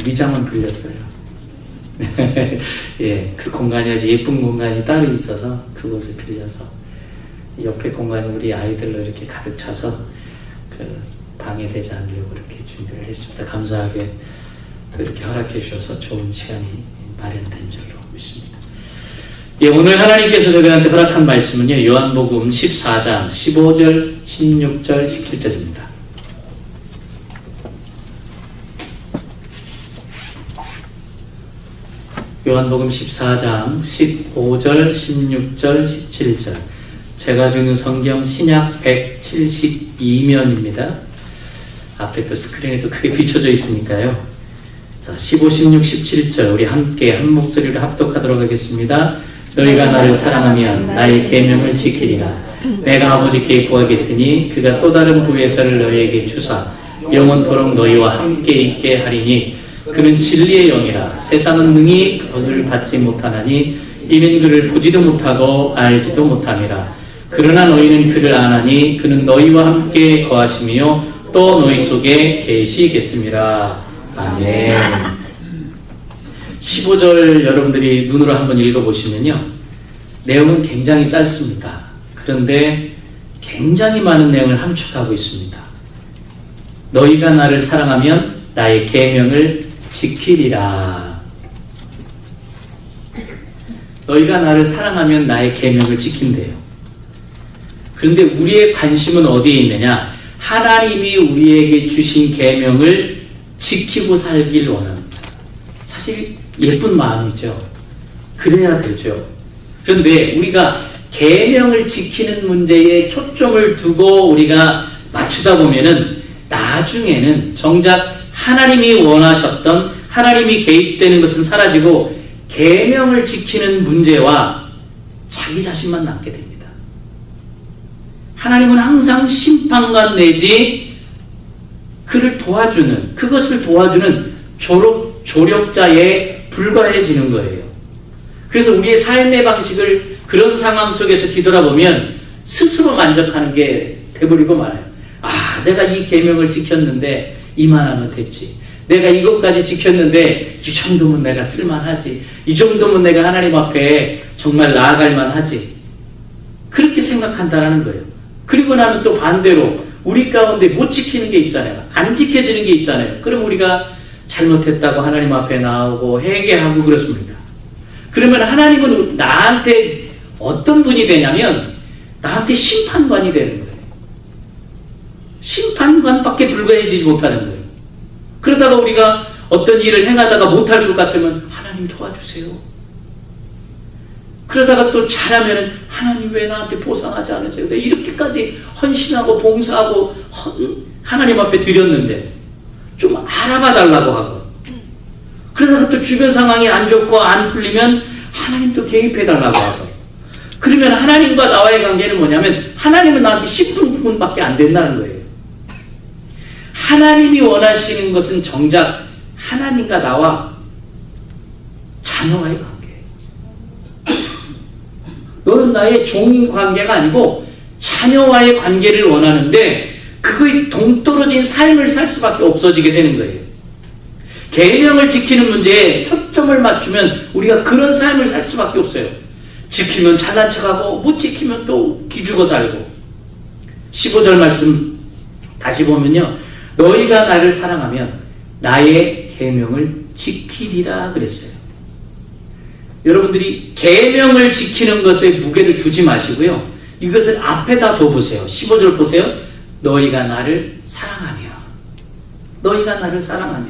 위장은 빌렸어요. 예, 그 공간이 아주 예쁜 공간이 따로 있어서 그곳을 빌려서 옆에 공간이 우리 아이들로 이렇게 가득 차서 그 방해되지 않으려고 이렇게 준비를 했습니다. 감사하게 또 이렇게 허락해 주셔서 좋은 시간이 마련된 줄로 믿습니다. 예, 오늘 하나님께서 저희한테 허락한 말씀은요, 요한복음 14장 15절, 16절, 17절입니다. 요한복음 14장 15절, 16절, 17절. 제가 주는 성경 신약 172면입니다. 앞에 또 스크린에 또 크게 비춰져 있으니까요. 자, 15, 16, 17절 우리 함께 한 목소리로 합독하도록 하겠습니다. 너희가 나를 사랑하면 나의 계명을 지키리라. 내가 아버지께 구하겠으니 그가 또 다른 보혜사를 너희에게 주사 영원토록 너희와 함께 있게 하리니 그는 진리의 영이라. 세상은 능히 그를 받지 못하나니 이는 그를 보지도 못하고 알지도 못함이라. 그러나 너희는 그를 아나니 그는 너희와 함께 거하시며 또 너희 속에 계시겠습니다. 아멘. 15절 여러분들이 눈으로 한번 읽어보시면요, 내용은 굉장히 짧습니다. 그런데 굉장히 많은 내용을 함축하고 있습니다. 너희가 나를 사랑하면 나의 계명을 지키리라. 너희가 나를 사랑하면 나의 계명을 지킨대요. 그런데 우리의 관심은 어디에 있느냐? 하나님이 우리에게 주신 계명을 지키고 살길 원합니다. 사실 예쁜 마음이죠. 그래야 되죠. 그런데 우리가 계명을 지키는 문제에 초점을 두고 우리가 맞추다 보면은 나중에는 정작 하나님이 원하셨던, 하나님이 개입되는 것은 사라지고 계명을 지키는 문제와 자기 자신만 남게 됩니다. 하나님은 항상 심판관 내지 그를 도와주는, 그것을 도와주는 조력자에 불과해지는 거예요. 그래서 우리의 삶의 방식을 그런 상황 속에서 뒤돌아보면 스스로 만족하는 게 돼버리고 말아요. 아, 내가 이 계명을 지켰는데 이만하면 됐지. 내가 이것까지 지켰는데 이 정도면 내가 쓸만하지. 이 정도면 내가 하나님 앞에 정말 나아갈 만하지. 그렇게 생각한다는 거예요. 그리고 나는 또 반대로 우리 가운데 못 지키는 게 있잖아요. 안 지켜지는 게 있잖아요. 그럼 우리가 잘못했다고 하나님 앞에 나오고 회개하고 그렇습니다. 그러면 하나님은 나한테 어떤 분이 되냐면 나한테 심판관이 되는 거예요. 심판관밖에 불과해지지 못하는 거예요. 그러다가 우리가 어떤 일을 행하다가 못할 것 같으면 하나님 도와주세요. 그러다가 또 잘하면 하나님 왜 나한테 보상하지 않으세요? 내가 이렇게까지 헌신하고 봉사하고 하나님 앞에 드렸는데 좀 알아봐 달라고 하고, 그러다가 또 주변 상황이 안 좋고 안 풀리면 하나님 또 개입해 달라고 하고, 그러면 하나님과 나와의 관계는 뭐냐면 하나님은 나한테 10분밖에 안 된다는 거예요. 하나님이 원하시는 것은 정작 하나님과 나와 자녀와의 관계예요. 너는 나의 종인 관계가 아니고 자녀와의 관계를 원하는데 그거에 동떨어진 삶을 살 수밖에 없어지게 되는 거예요. 계명을 지키는 문제에 초점을 맞추면 우리가 그런 삶을 살 수밖에 없어요. 지키면 잘난 척하고 못 지키면 또 기죽어 살고. 15절 말씀 다시 보면요, 너희가 나를 사랑하면 나의 계명을 지키리라 그랬어요. 여러분들이 계명을 지키는 것에 무게를 두지 마시고요, 이것을 앞에다 둬보세요. 15절 보세요. 너희가 나를 사랑하며, 너희가 나를 사랑하며.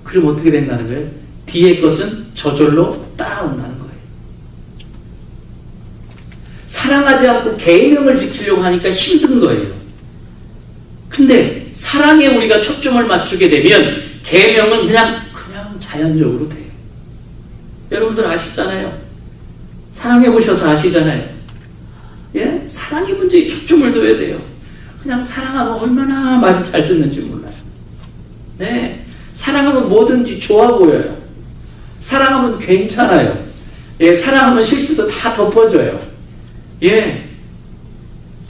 그럼 어떻게 된다는 거예요? 뒤에 것은 저절로 따라온다는 거예요. 사랑하지 않고 계명을 지키려고 하니까 힘든 거예요. 근데 사랑에 우리가 초점을 맞추게 되면 계명은 그냥 자연적으로 돼요. 여러분들 아시잖아요. 사랑해 보셔서 아시잖아요. 예? 사랑의 문제에 초점을 둬야 돼요. 그냥 사랑하면 얼마나 말을 잘 듣는지 몰라요. 네, 사랑하면 뭐든지 좋아 보여요. 사랑하면 괜찮아요. 예, 사랑하면 실수도 다 덮어줘요. 예,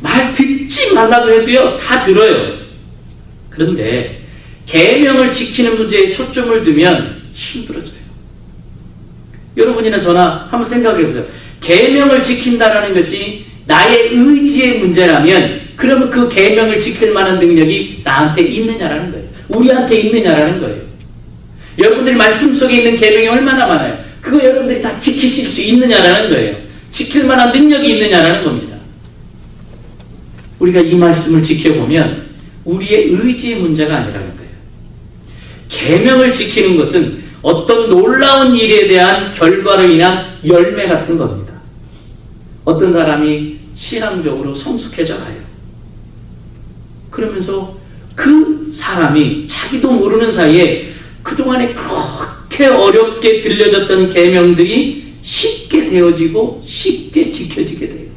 말 듣지 말라고 해도요, 다 들어요. 그런데 계명을 지키는 문제에 초점을 두면 힘들어져요. 여러분이나 저나 한번 생각해 보세요. 계명을 지킨다라는 것이 나의 의지의 문제라면 그러면 그 계명을 지킬 만한 능력이 나한테 있느냐라는 거예요. 우리한테 있느냐라는 거예요. 여러분들이 말씀 속에 있는 계명이 얼마나 많아요. 그거 여러분들이 다 지키실 수 있느냐라는 거예요. 지킬 만한 능력이 있느냐라는 겁니다. 우리가 이 말씀을 지켜보면 우리의 의지의 문제가 아니라는 거예요. 계명을 지키는 것은 어떤 놀라운 일에 대한 결과로 인한 열매 같은 겁니다. 어떤 사람이 신앙적으로 성숙해져 가요. 그러면서 그 사람이 자기도 모르는 사이에 그동안에 그렇게 어렵게 들려졌던 계명들이 쉽게 되어지고 쉽게 지켜지게 돼요.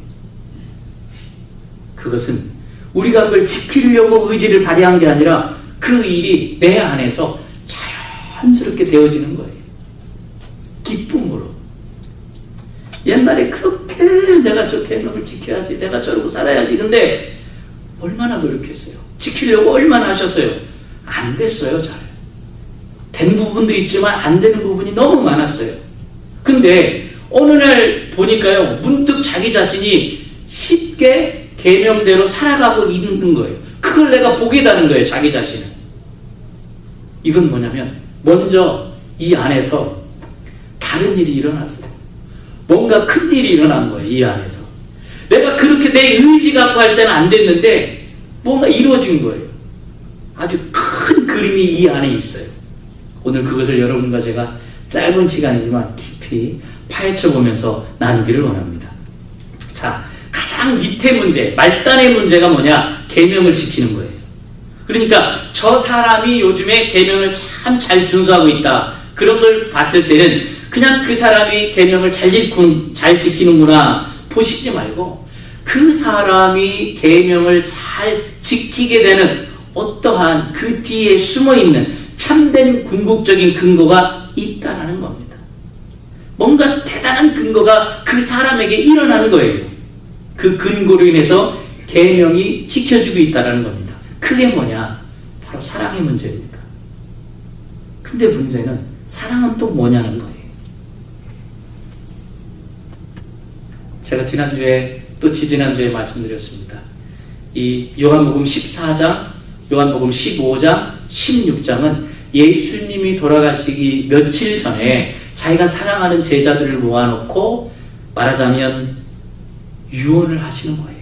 그것은 우리가 그걸 지키려고 의지를 발휘한 게 아니라 그 일이 내 안에서 자연스럽게 되어지는 거예요. 기쁨으로. 옛날에 그렇게 내가 저 계명을 지켜야지, 내가 저러고 살아야지. 근데 얼마나 노력했어요? 지키려고 얼마나 하셨어요? 안 됐어요, 잘. 된 부분도 있지만 안 되는 부분이 너무 많았어요. 근데 어느 날 보니까요, 문득 자기 자신이 쉽게 계명대로 살아가고 있는 거예요. 그걸 내가 보게 되는 거예요, 자기 자신은. 이건 뭐냐면 먼저 이 안에서 다른 일이 일어났어요. 뭔가 큰 일이 일어난 거예요, 이 안에서. 내가 그렇게 내 의지 갖고 할 때는 안 됐는데 뭔가 이루어진 거예요. 아주 큰 그림이 이 안에 있어요. 오늘 그것을 여러분과 제가 짧은 시간이지만 깊이 파헤쳐 보면서 나누기를 원합니다. 자, 가장 밑에 문제, 말단의 문제가 뭐냐? 계명을 지키는 거예요. 그러니까 저 사람이 요즘에 계명을 참 잘 준수하고 있다. 그런 걸 봤을 때는 그냥 그 사람이 계명을 잘 지키는구나 보시지 말고 그 사람이 계명을 잘 지키게 되는 어떠한 그 뒤에 숨어있는 참된 궁극적인 근거가 있다는 겁니다. 뭔가 대단한 근거가 그 사람에게 일어나는 거예요. 그 근거로 인해서 계명이 지켜지고 있다는 겁니다. 그게 뭐냐? 바로 사랑의 문제입니다. 근데 문제는 사랑은 또 뭐냐는 거예요. 제가 지난주에 또 지지난주에 말씀드렸습니다. 이 요한복음 14장, 요한복음 15장, 16장은 예수님이 돌아가시기 며칠 전에 자기가 사랑하는 제자들을 모아놓고 말하자면 유언을 하시는 거예요.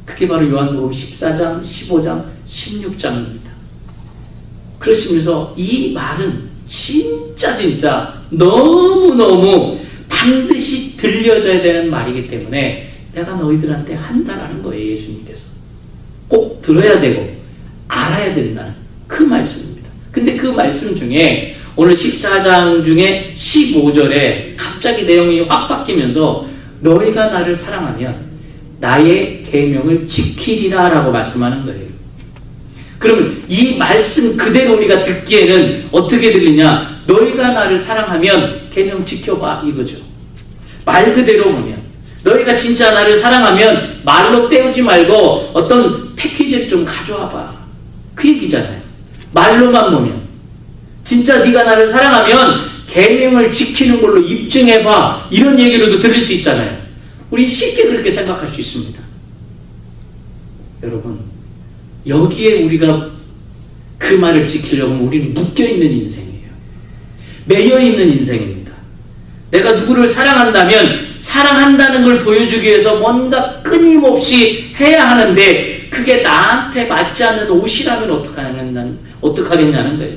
그게 바로 요한복음 14장, 15장, 16장입니다. 그러시면서 이 말은 진짜 너무너무 반드시 들려져야 되는 말이기 때문에 내가 너희들한테 한다라는 거예요. 예수님께서 꼭 들어야 되고 알아야 된다는 그 말씀입니다. 근데 그 말씀 중에 오늘 14장 중에 15절에 갑자기 내용이 확 바뀌면서 너희가 나를 사랑하면 나의 계명을 지키리라 라고 말씀하는 거예요. 그러면 이 말씀 그대로 우리가 듣기에는 어떻게 들리냐? 너희가 나를 사랑하면 계명 지켜봐 이거죠. 말 그대로 보면 너희가 진짜 나를 사랑하면 말로 때우지 말고 어떤 패키지를 좀 가져와봐. 그 얘기잖아요. 말로만 보면 진짜 네가 나를 사랑하면 계명을 지키는 걸로 입증해봐. 이런 얘기로도 들을 수 있잖아요. 우리 쉽게 그렇게 생각할 수 있습니다. 여러분 여기에 우리가 그 말을 지키려고 하면 우리는 묶여있는 인생이에요. 매여있는 인생입니다. 내가 누구를 사랑한다면 사랑한다는 걸 보여주기 위해서 뭔가 끊임없이 해야 하는데 그게 나한테 맞지 않는 옷이라면 어떡하겠냐는 거예요.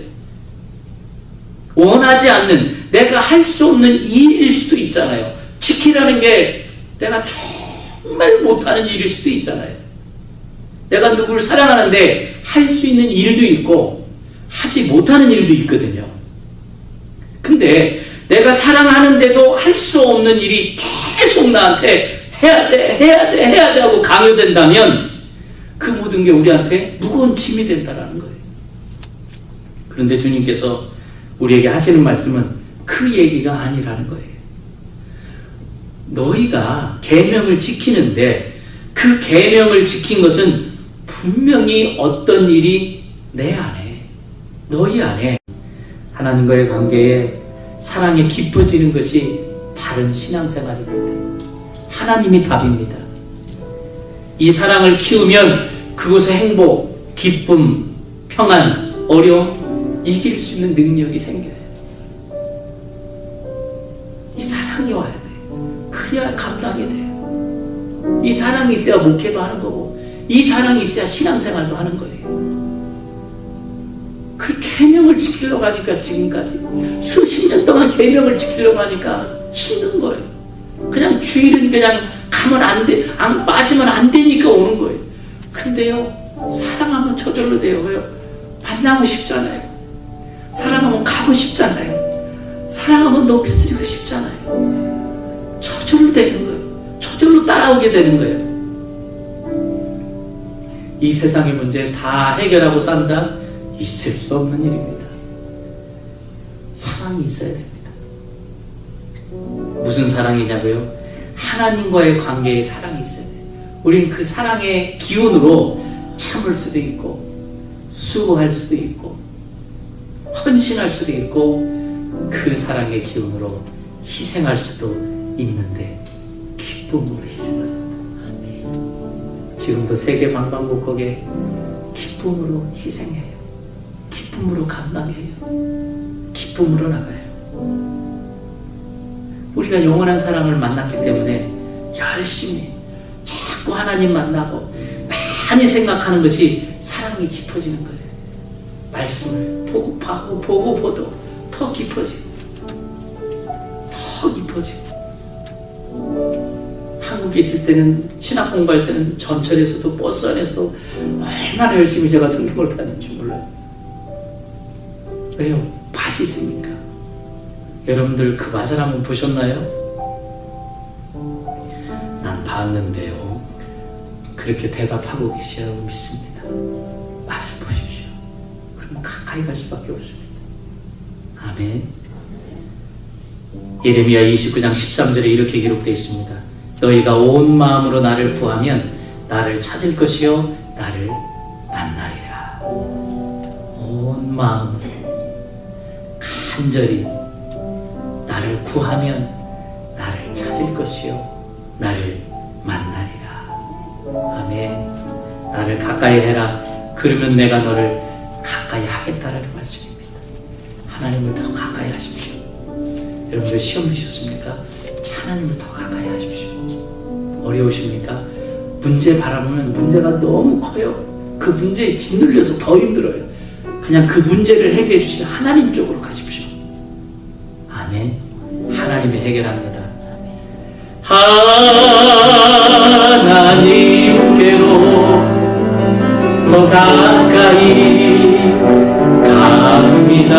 원하지 않는 내가 할 수 없는 일일 수도 있잖아요. 지키라는 게 내가 정말 못하는 일일 수도 있잖아요. 내가 누구를 사랑하는데 할 수 있는 일도 있고 하지 못하는 일도 있거든요. 근데 내가 사랑하는데도 할 수 없는 일이 계속 나한테 해야 돼 하고 강요된다면 그 모든 게 우리한테 무거운 짐이 된다는 거예요. 그런데 주님께서 우리에게 하시는 말씀은 그 얘기가 아니라는 거예요. 너희가 계명을 지키는데 그 계명을 지킨 것은 분명히 어떤 일이 내 안에 너희 안에 하나님과의 관계에 사랑에 깊어지는 것이 바른 신앙생활입니다. 하나님이 답입니다. 이 사랑을 키우면 그곳에 행복, 기쁨, 평안, 어려움 이길 수 있는 능력이 생겨요. 이 사랑이 와야 돼요. 그래야 감당이 돼요. 이 사랑이 있어야 목회도 하는 거고, 이 사랑이 있어야 신앙생활도 하는 거예요. 그 계명을 지키려고 하니까 지금까지 수십 년 동안 계명을 지키려고 하니까 힘든 거예요. 그냥 주일은 그냥 가면 안 돼, 안 빠지면 안 되니까 오는 거예요. 근데요, 사랑하면 저절로 돼요. 왜요? 만나고 싶잖아요. 사랑하면 가고 싶잖아요. 사랑하면 높여드리고 싶잖아요. 저절로 되는 거예요. 저절로 따라오게 되는 거예요. 이 세상의 문제 다 해결하고 산다? 있을 수 없는 일입니다. 사랑이 있어야 됩니다. 무슨 사랑이냐고요? 하나님과의 관계에 사랑이 있어야 돼요. 우리는 그 사랑의 기운으로 참을 수도 있고, 수고할 수도 있고, 헌신할 수도 있고, 그 사랑의 기운으로 희생할 수도 있는데 기쁨으로 희생합니다. 지금도 세계 방방곡곡에 기쁨으로 희생해요. 기쁨으로 감당해요. 기쁨으로 나가요. 우리가 영원한 사랑을 만났기 때문에 열심히 자꾸 하나님 만나고 많이 생각하는 것이 사랑이 깊어지는 거예요. 말씀을 보고 보도 더 깊어지고 더 깊어지고. 한국에 있을 때는, 신학 공부할 때는 전철에서도 버스 안에서도 얼마나 열심히 제가 성경을 봤는지 몰라요. 왜요? 맛있으니까. 여러분들 그 맛을 한번 보셨나요? 난 봤는데요. 그렇게 대답하고 계시라고 믿습니다. 맛을 보십시오. 그럼 가까이 갈 수밖에 없습니다. 아멘. 예레미야 29장 13절에 이렇게 기록되어 있습니다. 너희가 온 마음으로 나를 구하면 나를 찾을 것이요 나를 만나리라. 온 마음으로 간절히 나를 구하면 나를 찾을 것이요 나를 만나리라. 아멘. 나를 가까이 해라. 그러면 내가 너를 가까이 하겠다라는 말씀입니다. 하나님을 더 가까이 하십시오. 여러분들 시험 드셨습니까? 하나님을 더 가까이 하십시오. 어려우십니까? 문제 바라보면 문제가 너무 커요. 그 문제에 짓눌려서 더 힘들어요. 그냥 그 문제를 해결해 주시는 하나님 쪽으로 가십시오. 아멘. 하나님이 해결합니다. 하나님께로 더 가까이 갑니다.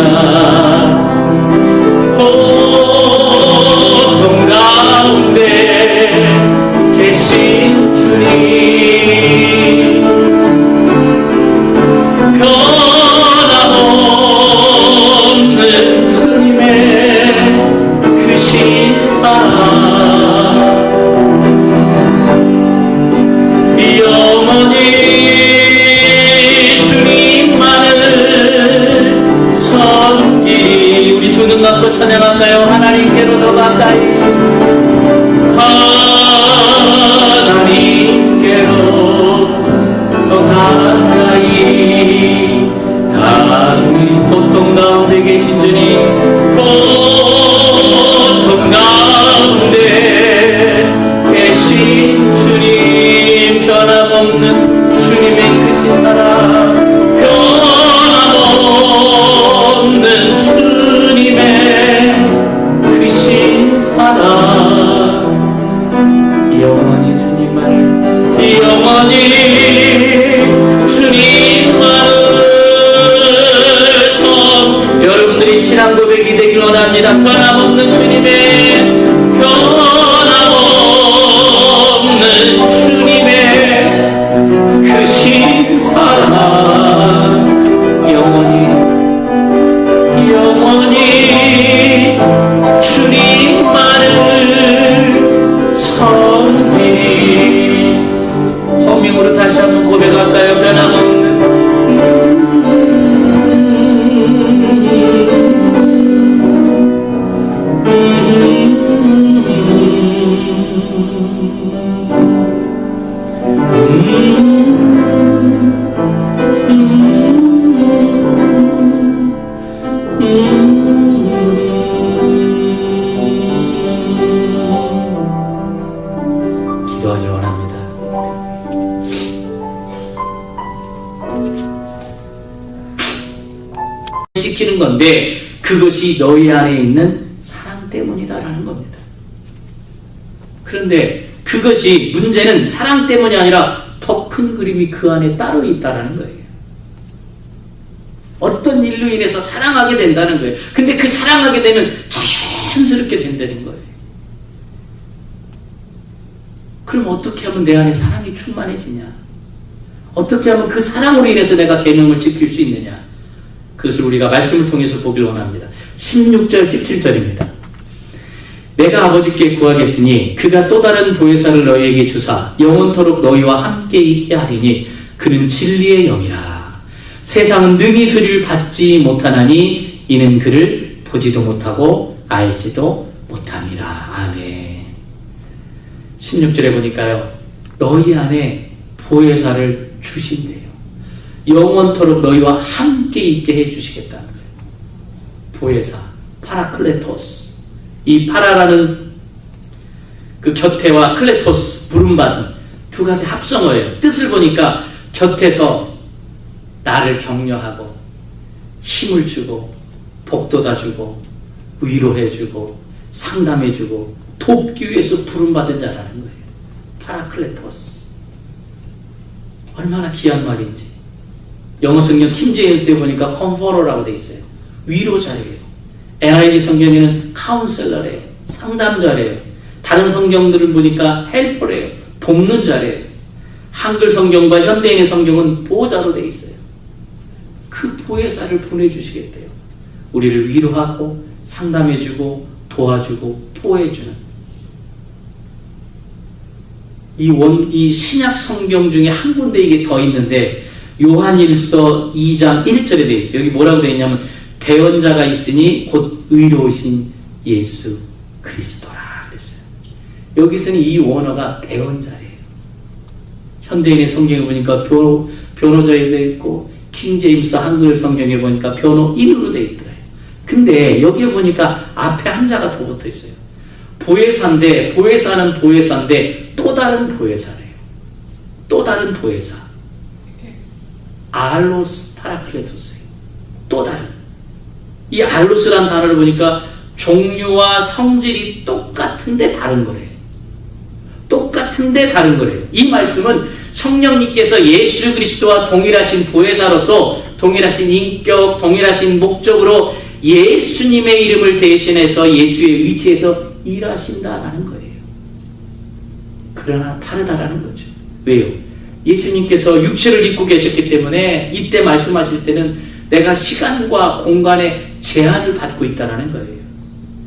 고통 가운데 계신 주님, 변함없는 주님의 크신 사랑, 영원히 주님만을 섬기리. 우리 두 눈 감고 찬양할까요? 하나님께로 더 가까이, 하나님께로 더 가까이 가는. 고통 가운데 계신 주님, 고통 가운데 계신 주님, 변함없는 주님의 크신 사랑, 변함없는 주님의 크신 사랑, 영원히 주님만을, 영원히 주님만을 여러분들이 신앙 고백이 되길 원합니다. 변함없는 주님의, 변함없는 주님의 크신 사랑, 영원히 영원히 주님만을 섬기리. 허밍으로 다시 한번 고백할까요? 변함없는 지키는 건데 그것이 너희 안에 있는 사랑 때문이다라는 겁니다. 그런데 그것이 문제는 사랑 때문이 아니라 더 큰 그림이 그 안에 따로 있다라는 거예요. 어떤 일로 인해서 사랑하게 된다는 거예요. 근데 그 사랑하게 되면 자연스럽게 된다는 거예요. 그럼 어떻게 하면 내 안에 사랑이 충만해지냐? 어떻게 하면 그 사랑으로 인해서 내가 계명을 지킬 수 있느냐? 그것을 우리가 말씀을 통해서 보길 원합니다. 16절, 17절입니다. 내가 아버지께 구하겠으니 그가 또 다른 보혜사를 너희에게 주사 영원토록 너희와 함께 있게 하리니 그는 진리의 영이라. 세상은 능히 그를 받지 못하나니 이는 그를 보지도 못하고 알지도 못함이라. 아멘. 16절에 보니까요, 너희 안에 보혜사를 주신대요. 영원토록 너희와 함께 있게 해주시겠다는 거예요. 보혜사, 파라클레토스. 이 파라라는 그 곁에와 클레토스, 부름받은 두 가지 합성어예요. 뜻을 보니까 곁에서 나를 격려하고 힘을 주고 복돋아주고 위로해주고 상담해주고 돕기 위해서 부름받은 자라는 거예요. 파라클레토스. 얼마나 귀한 말인지. 영어 성경 킹제임스에 보니까 컴포러라고 되어 있어요. 위로자예요. NIV 성경에는 카운셀러래요. 상담자래요. 다른 성경들을 보니까 헬퍼래요. 돕는 자래요. 한글 성경과 현대인의 성경은 보호자로 되어 있어요. 그 보혜사를 보내주시겠대요. 우리를 위로하고 상담해주고 도와주고 보호해주는 이 신약 성경 중에 한 군데 이게 더 있는데 요한일서 2장 1절에 되어 있어요. 여기 뭐라고 되어 있냐면 대언자가 있으니 곧 의로우신 예수 그리스도라 그랬어요. 여기서는 이 원어가 대언자래요. 현대인의 성경에 보니까 변호자에 되어 있고 킹제임스 한글 성경에 보니까 변호인으로 되어 있더라고요. 근데 여기에 보니까 앞에 한자가 더 붙어 있어요. 보혜사인데 보혜사는 보혜사인데 또 다른 보혜사래요. 또 다른 보혜사. 알로스 파라클레토스예요. 또 다른. 이 알로스란 단어를 보니까 종류와 성질이 똑같은데 다른 거래요. 똑같은데 다른 거래요. 이 말씀은 성령님께서 예수 그리스도와 동일하신 보혜사로서 동일하신 인격, 동일하신 목적으로 예수님의 이름을 대신해서 예수의 위치에서 일하신다라는 거예요. 그러나 다르다라는 거죠. 왜요? 예수님께서 육체를 입고 계셨기 때문에 이때 말씀하실 때는 내가 시간과 공간에 제한을 받고 있다는 거예요.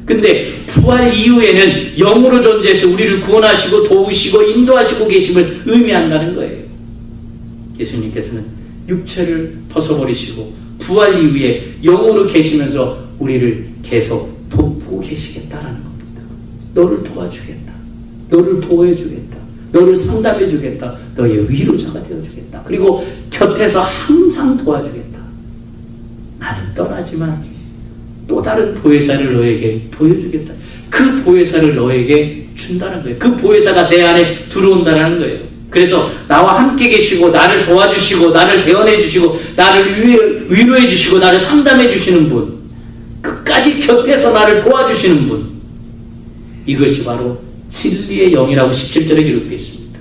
근데 부활 이후에는 영으로 존재해서 우리를 구원하시고 도우시고 인도하시고 계심을 의미한다는 거예요. 예수님께서는 육체를 벗어버리시고 부활 이후에 영으로 계시면서 우리를 계속 돕고 계시겠다라는 겁니다. 너를 도와주겠다. 너를 보호해주겠다. 너를 상담해주겠다. 너의 위로자가 되어주겠다. 그리고 곁에서 항상 도와주겠다. 나는 떠나지만 또 다른 보혜사를 너에게 보여주겠다. 그 보혜사를 너에게 준다는 거예요. 그 보혜사가 내 안에 들어온다는 거예요. 그래서 나와 함께 계시고 나를 도와주시고 나를 대언해 주시고 나를 위로해 주시고 나를 상담해 주시는 분, 끝까지 곁에서 나를 도와주시는 분, 이것이 바로 진리의 영이라고 17절에 기록되어 있습니다.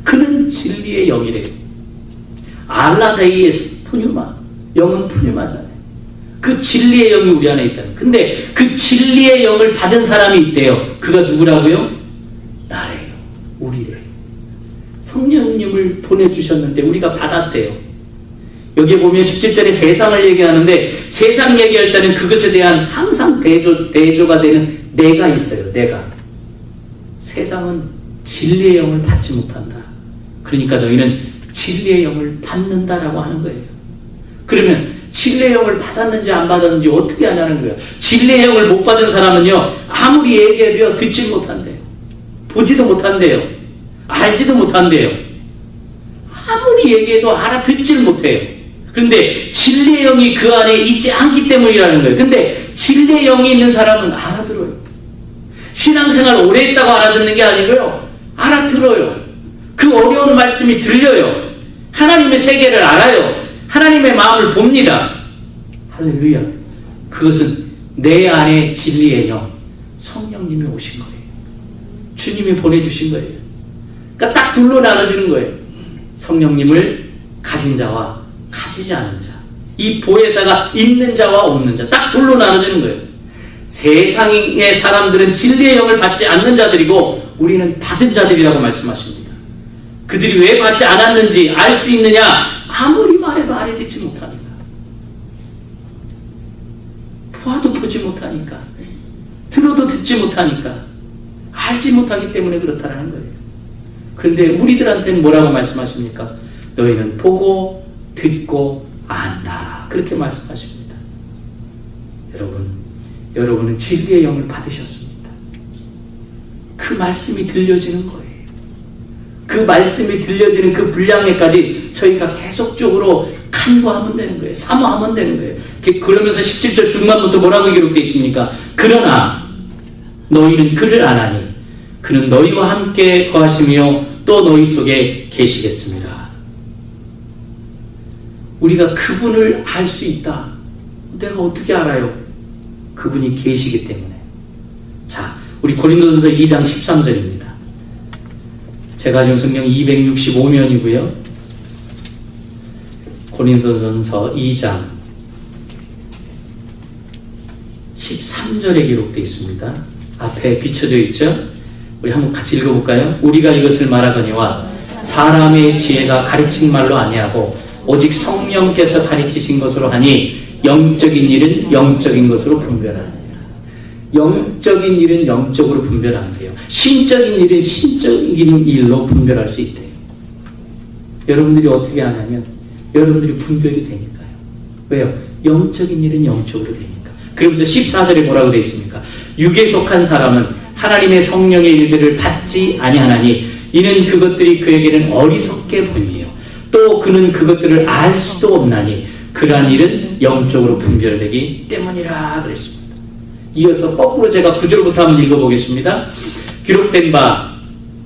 그는 진리의 영이래요. 알라데이에스 푸뉴마, 영은 푸뉴마잖아요. 그 진리의 영이 우리 안에 있다는. 근데 그 진리의 영을 받은 사람이 있대요. 그가 누구라고요? 나래요. 우리래요. 성령님을 보내주셨는데 우리가 받았대요. 여기에 보면 17절에 세상을 얘기하는데 세상 얘기할 때는 그것에 대한 항상 대조가 되는 내가 있어요. 내가. 세상은 진리의 영을 받지 못한다. 그러니까 너희는 진리의 영을 받는다라고 하는 거예요. 그러면 진리의 영을 받았는지 안 받았는지 어떻게 하냐는 거예요. 진리의 영을 못 받은 사람은요, 아무리 얘기해도 듣지 못한대요. 보지도 못한대요. 알지도 못한대요. 아무리 얘기해도 알아듣지를 못해요. 그런데 진리의 영이 그 안에 있지 않기 때문이라는 거예요. 근데 진리의 영이 있는 사람은 알아들어요. 신앙생활 오래 했다고 알아듣는 게 아니고요, 알아들어요. 그 어려운 말씀이 들려요. 하나님의 세계를 알아요. 하나님의 마음을 봅니다. 할렐루야. 그것은 내 안에 진리의 영, 성령님이 오신 거예요. 주님이 보내주신 거예요. 그러니까 딱 둘로 나눠지는 거예요. 성령님을 가진 자와 가지지 않은 자. 이 보혜사가 있는 자와 없는 자. 딱 둘로 나눠지는 거예요. 세상의 사람들은 진리의 영을 받지 않는 자들이고 우리는 받은 자들이라고 말씀하십니다. 그들이 왜 받지 않았는지 알 수 있느냐? 아무리 말해도 알아듣지 못하니까. 보아도 보지 못하니까. 들어도 듣지 못하니까. 알지 못하기 때문에 그렇다라는 거예요. 그런데 우리들한테는 뭐라고 말씀하십니까? 너희는 보고 듣고 안다. 그렇게 말씀하십니다. 여러분은 진리의 영을 받으셨습니다. 그 말씀이 들려지는 거예요. 그 말씀이 들려지는 그 분량에까지 저희가 계속적으로 간구하면 되는 거예요. 사모하면 되는 거예요. 그러면서 17절 중반부터 뭐라고 기록되어 있습니까? 그러나 너희는 그를 아나니 그는 너희와 함께 거하시며 또 너희 속에 계시겠습니다. 우리가 그분을 알 수 있다. 내가 어떻게 알아요? 그분이 계시기 때문에. 자, 우리 고린도전서 2장 13절입니다. 제가 가진 성경 265면이고요. 고린도전서 2장 13절에 기록되어 있습니다. 앞에 비춰져 있죠? 우리 한번 같이 읽어볼까요? 우리가 이것을 말하거니와 사람의 지혜가 가르친 말로 아니하고 오직 성령께서 가르치신 것으로 하니 영적인 일은 영적인 것으로 분별하느니라. 영적인 일은 영적으로 분별한대요. 신적인 일은 신적인 일로 분별할 수 있대요. 여러분들이 어떻게 하냐면 여러분들이 분별이 되니까요. 왜요? 영적인 일은 영적으로 되니까. 그러면서 14절에 뭐라고 되어 있습니까? 육에 속한 사람은 하나님의 성령의 일들을 받지 아니하나니 이는 그것들이 그에게는 어리석게 보이며 또 그는 그것들을 알 수도 없나니 그러한 일은 영적으로 분별되기 때문이라 그랬습니다. 이어서 거꾸로 제가 9절부터 한번 읽어보겠습니다. 기록된 바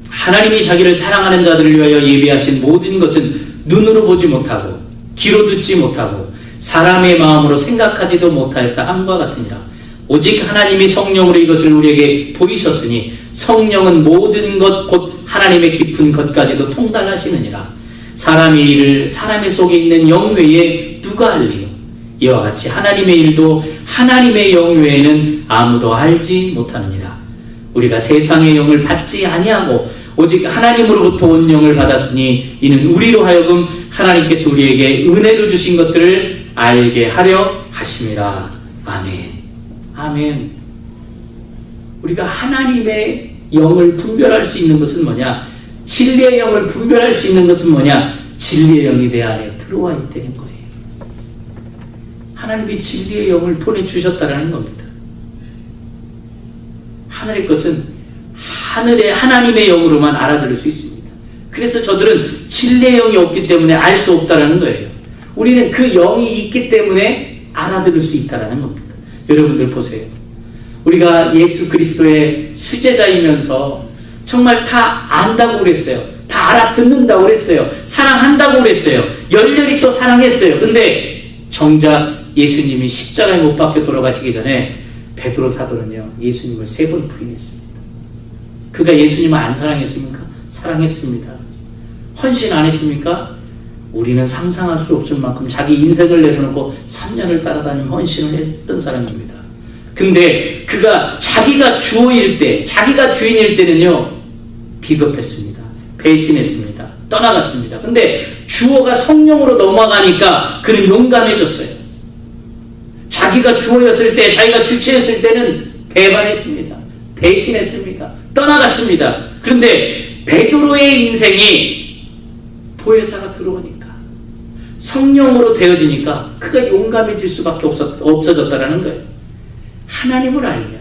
하나님이 자기를 사랑하는 자들을 위하여 예비하신 모든 것은 눈으로 보지 못하고 귀로 듣지 못하고 사람의 마음으로 생각하지도 못하였다 함과 같으니라. 오직 하나님이 성령으로 이것을 우리에게 보이셨으니 성령은 모든 것 곧 하나님의 깊은 것까지도 통달하시느니라. 사람의 일을 사람의 속에 있는 영 외에 누가 알리요? 이와 같이 하나님의 일도 하나님의 영 외에는 아무도 알지 못하느니라. 우리가 세상의 영을 받지 아니하고 오직 하나님으로부터 온 영을 받았으니 이는 우리로 하여금 하나님께서 우리에게 은혜로 주신 것들을 알게 하려 하심이라. 아멘. 아멘. 우리가 하나님의 영을 분별할 수 있는 것은 뭐냐? 진리의 영을 분별할 수 있는 것은 뭐냐? 진리의 영이 내 안에 들어와 있다는 거예요. 하나님이 진리의 영을 보내주셨다는 겁니다. 하늘의 것은 하늘의 하나님의 영으로만 알아들을 수 있습니다. 그래서 저들은 진리의 영이 없기 때문에 알 수 없다는 거예요. 우리는 그 영이 있기 때문에 알아들을 수 있다는 겁니다. 여러분들 보세요. 우리가 예수 그리스도의 수제자이면서 정말 다 안다고 그랬어요. 다 알아듣는다고 그랬어요. 사랑한다고 그랬어요. 열렬히 또 사랑했어요. 근데 정작 예수님이 십자가에 못 박혀 돌아가시기 전에 베드로 사도는요, 예수님을 3번 부인했습니다. 그가 예수님을 안 사랑했습니까? 사랑했습니다. 헌신 안 했습니까? 우리는 상상할 수 없을 만큼 자기 인생을 내려놓고 3년을 따라다니며 헌신을 했던 사람입니다. 근데 그가 자기가 주어일 때, 자기가 주인일 때는요, 비겁했습니다. 배신했습니다. 떠나갔습니다. 근데 주어가 성령으로 넘어가니까 그는 용감해졌어요. 자기가 주어였을 때, 자기가 주체였을 때는 배반했습니다. 배신했습니다. 떠나갔습니다. 그런데 베드로의 인생이 보혜사가 들어오니까, 성령으로 되어지니까 그가 용감해질 수밖에 없어졌다는 거예요. 하나님을 알면,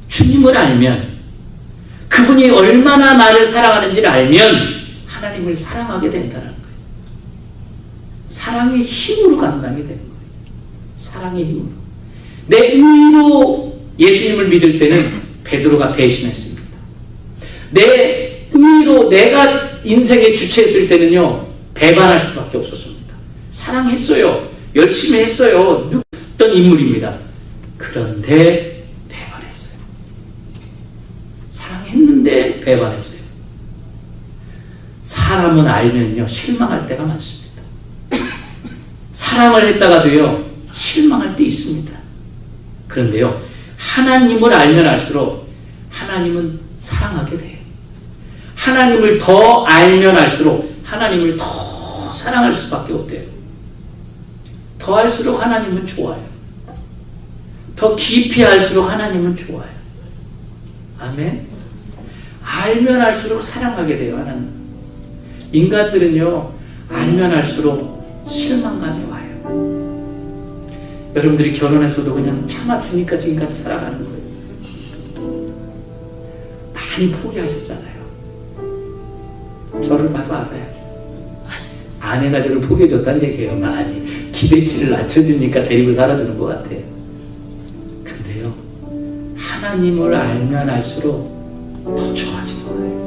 주님을 알면, 그분이 얼마나 나를 사랑하는지를 알면 하나님을 사랑하게 된다는 거예요. 사랑의 힘으로 감당이 되는 거예요. 사랑의 힘으로. 내 의로 예수님을 믿을 때는 베드로가 배신했습니다. 내 의로 내가 인생의 주체했을 때는요, 배반할 수밖에 없었습니다. 사랑했어요. 열심히 했어요. 어떤 인물입니다. 그런데 배반했어요. 사랑했는데 배반했어요. 사람은 알면요, 실망할 때가 많습니다. 사랑을 했다가도요, 실망할 때 있습니다. 그런데요, 하나님을 알면 알수록 하나님은 사랑하게 돼요. 하나님을 더 알면 알수록 하나님을 더 사랑할 수밖에 없대요. 더 알수록 하나님은 좋아요. 더 깊이 알수록 하나님은 좋아요. 아멘. 알면 알수록 사랑하게 돼요, 하나님. 인간들은요, 알면 알수록 실망감이 와요. 여러분들이 결혼해서도 그냥 참아주니까 지금까지 살아가는 거예요. 많이 포기하셨잖아요. 저를 봐도 알아요. 아내가 저를 포기해줬다는 얘기예요. 많이 기대치를 낮춰주니까 데리고 살아주는 것 같아요. 근데요, 하나님을 알면 알수록 더 좋아지는 거예요.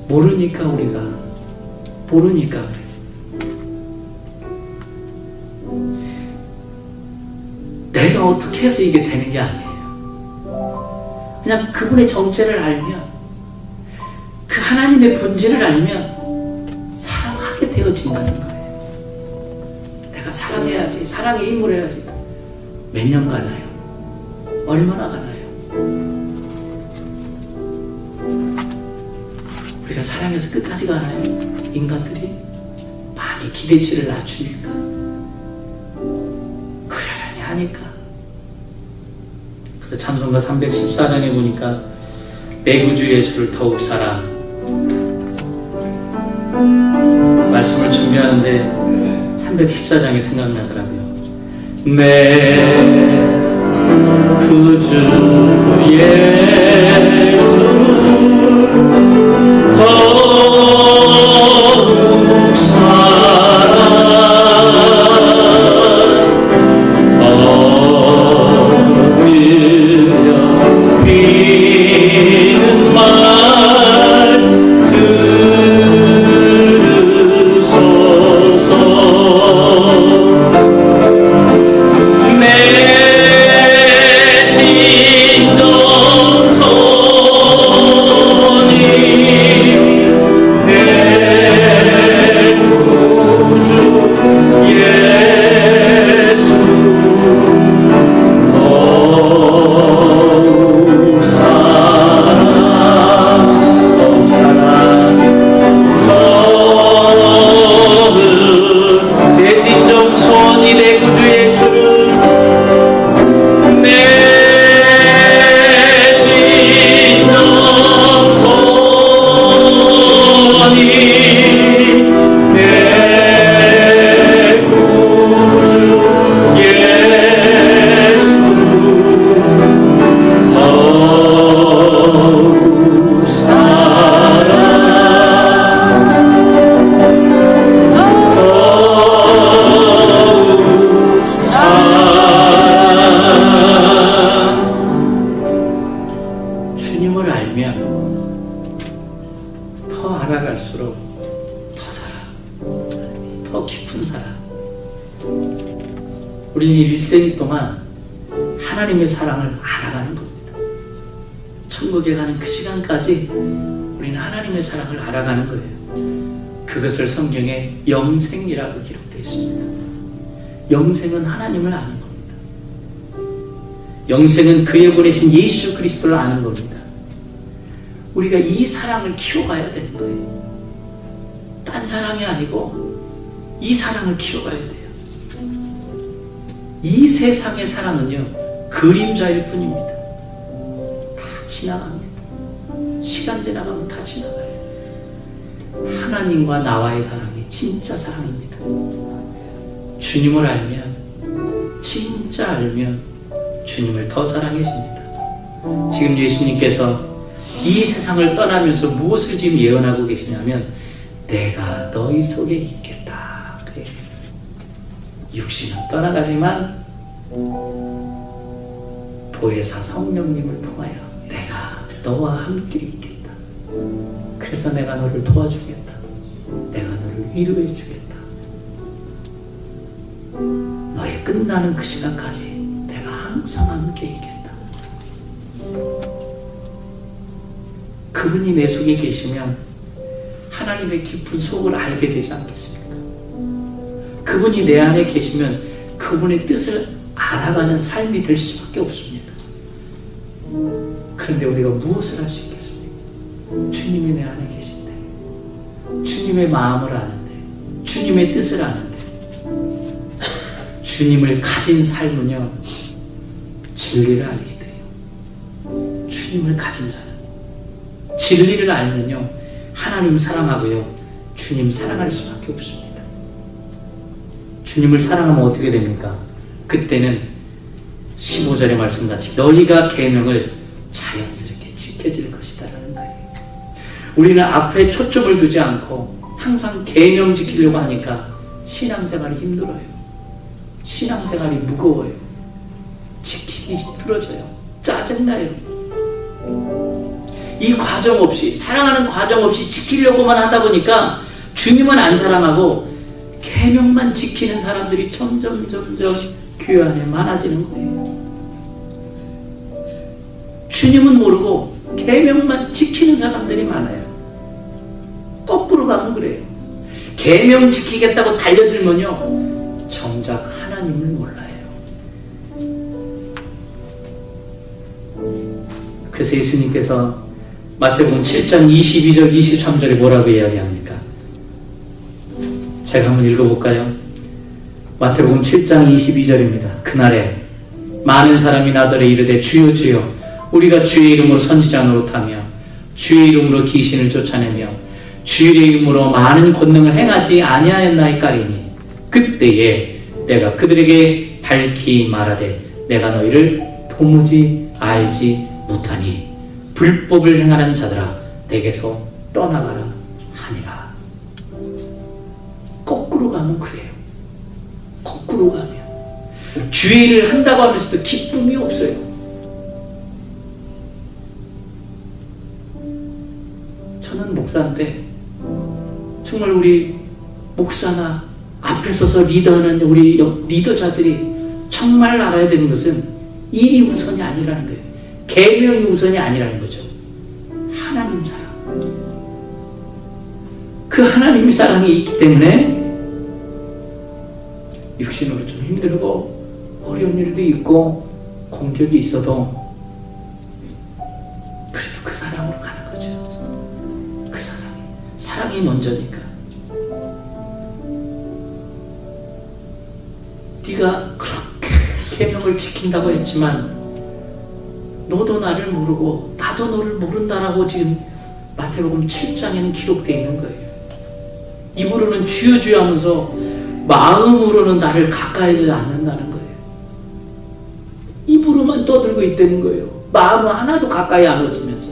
모르니까 그래요. 내가 어떻게 해서 이게 되는 게 아니에요. 그냥 그분의 정체를 알면, 그 하나님의 본질을 알면 사랑하게 되어진다는 거예요. 내가 사랑해야지, 사랑의 힘을 해야지. 몇 년 가나요? 얼마나 가나요? 우리가 사랑해서 끝까지 가나요? 인간들이 많이 기대치를 낮추니까, 그러려니 하니까. 그래서 찬송가 314장에 보니까 내 구주 예수를 더욱 사랑, 말씀을 준비하는데 314장이 생각나더라고요. 내 구주 예수를 더욱 사랑, 얻으려 비는 말 들으소서. 내 진정선이 내 구주 예수 더욱 사랑, 더욱 사랑, 더욱 내 진정선이 내 구주 예수를, 내 진정선이 내 구주 예수 더욱 사랑, 더욱 사랑. 주님을 알면 더 알아갈수록 더 사랑, 더 깊은 사랑. 우리는 일생 동안 하나님의 사랑을 알아가는 겁니다. 천국에 가는 그 시간까지 우리는 하나님의 사랑을 알아가는 거예요. 그것을 성경에 영생이라고 기록되어 있습니다. 영생은 하나님을 아는 겁니다. 영생은 그의 보내신 예수 그리스도를 아는 겁니다. 우리가 이 사랑을 키워가야 되는 거예요. 딴 사랑이 아니고 이 사랑을 키워가야 돼요. 이 세상의 사랑은요, 그림자일 뿐입니다. 다 지나갑니다. 시간 지나가면 다 지나가요. 하나님과 나와의 사랑이 진짜 사랑입니다. 주님을 알면, 진짜 알면 주님을 더 사랑해집니다. 지금 예수님께서 이 세상을 떠나면서 무엇을 지금 예언하고 계시냐면, 내가 너희 속에 있겠다. 그래요. 육신은 떠나가지만 보혜사 성령님을 통하여 내가 너와 함께 있겠다. 그래서 내가 너를 도와주겠다. 내가 너를 위로해 주겠다. 너의 끝나는 그 시간까지 내가 항상 함께 있겠다. 그분이 내 속에 계시면 하나님의 깊은 속을 알게 되지 않겠습니까? 그분이 내 안에 계시면 그분의 뜻을 알아가는 삶이 될 수밖에 없습니다. 그런데 우리가 무엇을 할 수 있겠습니까? 주님이 내 안에 계신데, 주님의 마음을 아는데, 주님의 뜻을 아는데, 주님을 가진 삶은요, 진리를 알게 돼요. 주님을 가진 자는 진리를 알면요, 하나님 사랑하고요, 주님 사랑할 수밖에 없습니다. 주님을 사랑하면 어떻게 됩니까? 그때는 15절의 말씀같이 너희가 계명을 자연스럽게 지켜질 것이다라는 거예요. 우리는 앞에 초점을 두지 않고 항상 계명 지키려고 하니까 신앙생활이 힘들어요. 신앙생활이 무거워요. 지키기 힘들어져요. 짜증나요. 이 과정 없이, 사랑하는 과정 없이 지키려고만 하다 보니까 주님은 안 사랑하고 계명만 지키는 사람들이 점점 교회 안에 많아지는 거예요. 주님은 모르고 계명만 지키는 사람들이 많아요. 거꾸로 가면 그래요. 계명 지키겠다고 달려들면요, 정작 하나님을 몰라요. 그래서 예수님께서 마태복음 7장 22절 23절에 뭐라고 이야기합니까? 제가 한번 읽어볼까요? 마태복음 7장 22절입니다. 그날에 많은 사람이 나더러 이르되 주여 주여 우리가 주의 이름으로 선지자 노릇하며 주의 이름으로 귀신을 쫓아내며 주의 이름으로 많은 권능을 행하지 아니하였나이까리니 그때에 내가 그들에게 밝히 말하되 내가 너희를 도무지 알지 못하니 불법을 행하는 자들아 내게서 떠나가라 하니라. 거꾸로 가면 그래요. 거꾸로 가면 주의 일을 한다고 하면서도 기쁨이 없어요. 저는 목사인데 정말 우리 목사나 앞에 서서 리더하는 우리 리더자들이 정말 알아야 되는 것은 일이 우선이 아니라는 거예요. 계명이 우선이 아니라는 거죠. 하나님 사랑. 그 하나님의 사랑이 있기 때문에 육신으로 좀 힘들고 어려운 일도 있고 공격이 있어도 그래도 그 사랑으로 가는 거죠. 그 사랑이 먼저니까. 네가 그렇게 계명을 지킨다고 했지만 너도 나를 모르고 나도 너를 모른다라고 지금 마태복음 7장에는 기록되어 있는 거예요. 입으로는 주여 주여 하면서 마음으로는 나를 가까이 하지 않는다는 거예요. 입으로만 떠들고 있다는 거예요. 마음은 하나도 가까이 안 오시면서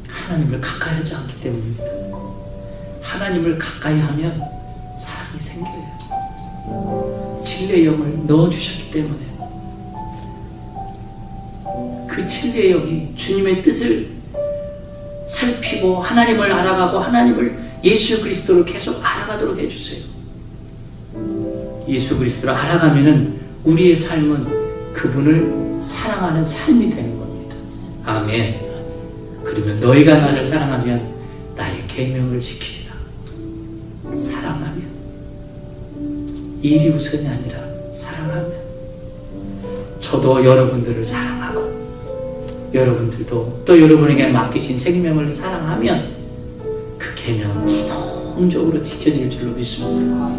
하나님을 가까이 하지 않기 때문입니다. 하나님을 가까이 하면 사랑이 생겨요. 진리의 영을 넣어주셨기 때문에 그 진리의 영이 주님의 뜻을 살피고 하나님을 알아가고 하나님을 예수 그리스도를 계속 알아가도록 해주세요. 예수 그리스도를 알아가면은 우리의 삶은 그분을 사랑하는 삶이 되는 겁니다. 아멘. 그러면 너희가 나를 사랑하면 나의 계명을 지키리라. 사랑하면 일이 우선이 아니라 사랑하면 저도 여러분들을 사랑하고 여러분들도 또 여러분에게 맡기신 생명을 사랑하면 그 계명은 자동적으로 지켜질 줄로 믿습니다.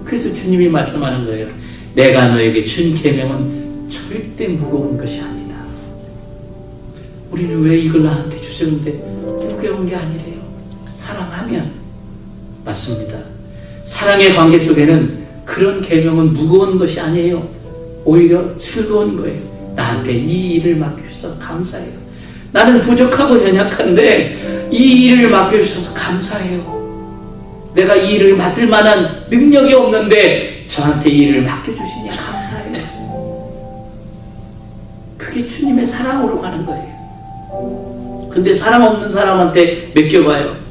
그래서 주님이 말씀하는 거예요. 내가 너에게 준 계명은 절대 무거운 것이 아니다. 우리는 왜 이걸 나한테 주셨는데 무거운 게 아니래요. 사랑하면 맞습니다. 사랑의 관계 속에는 그런 계명은 무거운 것이 아니에요. 오히려 즐거운 거예요. 나한테 이 일을 맡겨주셔서 감사해요. 나는 부족하고 연약한데 이 일을 맡겨주셔서 감사해요. 내가 이 일을 맡을 만한 능력이 없는데 저한테 이 일을 맡겨주시니 감사해요. 그게 주님의 사랑으로 가는 거예요. 근데 사랑 없는 사람한테 맡겨봐요.